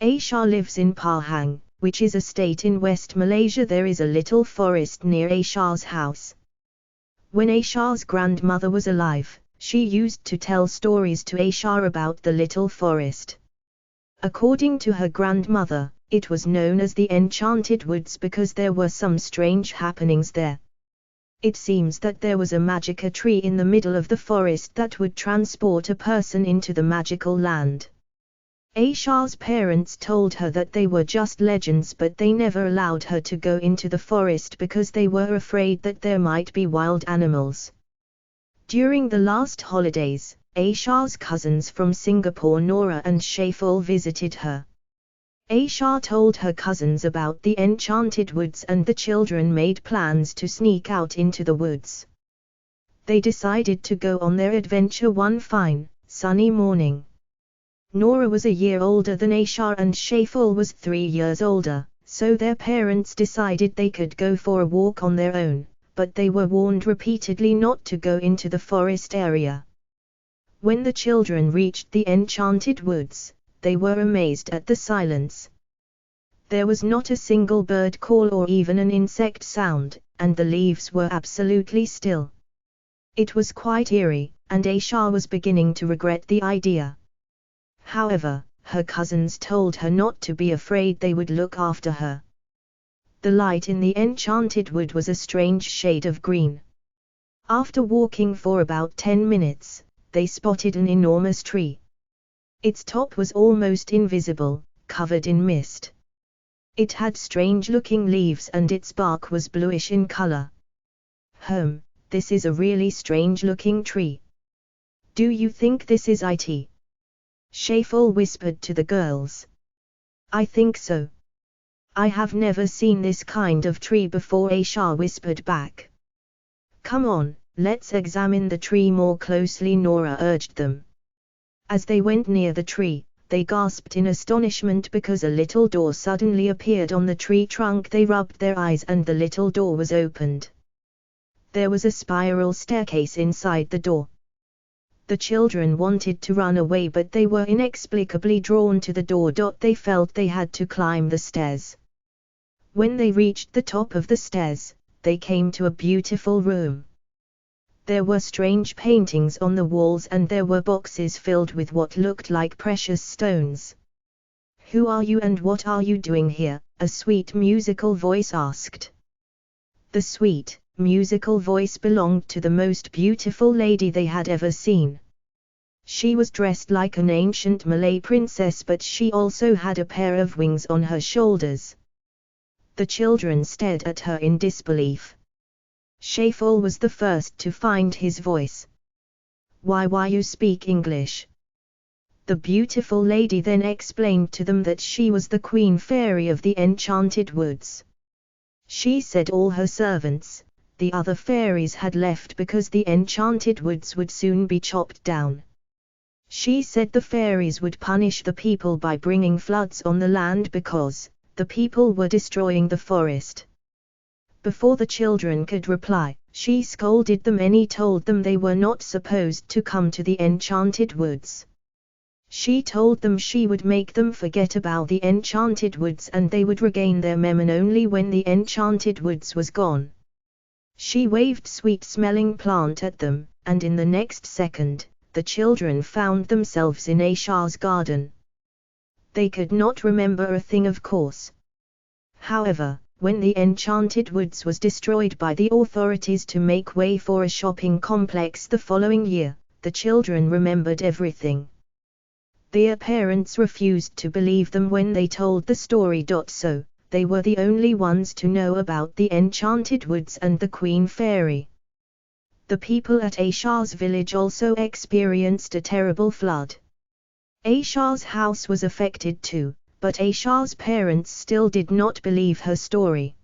Aisyah lives in Pahang, which is a state in West Malaysia. There is a little forest near Aisyah's house. When Aisyah's grandmother was alive, she used to tell stories to Aisyah about the little forest. According to her grandmother, it was known as the Enchanted Woods because there were some strange happenings there. It seems that there was a magic tree in the middle of the forest that would transport a person into the magical land. Aisyah's parents told her that they were just legends, but they never allowed her to go into the forest because they were afraid that there might be wild animals. During the last holidays, Aisyah's cousins from Singapore, Nora and Shaiful, visited her. Aisyah told her cousins about the Enchanted Woods and the children made plans to sneak out into the woods. They decided to go on their adventure one fine, sunny morning. Nora was a year older than Aisyah and Shaiful was 3 years older, so their parents decided they could go for a walk on their own, but they were warned repeatedly not to go into the forest area. When the children reached the Enchanted Woods, they were amazed at the silence. There was not a single bird call or even an insect sound, and the leaves were absolutely still. It was quite eerie, and Aisyah was beginning to regret the idea. However, her cousins told her not to be afraid, they would look after her. The light in the Enchanted Wood was a strange shade of green. After walking for about 10 minutes, they spotted an enormous tree. Its top was almost invisible, covered in mist. It had strange-looking leaves and its bark was bluish in color. This is a really strange-looking tree. Do you think this is it? Shaiful whispered to the girls. I think so. I have never seen this kind of tree before, Aisyah whispered back. Come on, let's examine the tree more closely, Nora urged them. As they went near the tree, they gasped in astonishment because a little door suddenly appeared on the tree trunk. They rubbed their eyes and the little door was opened. There was a spiral staircase inside the door. The children wanted to run away, but they were inexplicably drawn to the door. They felt they had to climb the stairs. When they reached the top of the stairs, they came to a beautiful room. There were strange paintings on the walls and there were boxes filled with what looked like precious stones. Who are you and what are you doing here? A sweet musical voice asked. The sweet, musical voice belonged to the most beautiful lady they had ever seen. She was dressed like an ancient Malay princess, but she also had a pair of wings on her shoulders. The children stared at her in disbelief. Shaiful was the first to find his voice. Why you speak English? The beautiful lady then explained to them that she was the Queen Fairy of the Enchanted Woods. She said all her servants, the other fairies, had left because the Enchanted Woods would soon be chopped down. She said the fairies would punish the people by bringing floods on the land because the people were destroying the forest. Before the children could reply, she scolded them and told them they were not supposed to come to the Enchanted Woods. She told them she would make them forget about the Enchanted Woods and they would regain their memory only when the Enchanted Woods was gone. She waved sweet-smelling plant at them, and in the next second, the children found themselves in Aisyah's garden. They could not remember a thing, of course. However, when the Enchanted Woods was destroyed by the authorities to make way for a shopping complex the following year, the children remembered everything. Their parents refused to believe them when they told the story. So, they were the only ones to know about the Enchanted Woods and the Queen Fairy. The people at Aisyah's village also experienced a terrible flood. Aisyah's house was affected too, but Aisyah's parents still did not believe her story.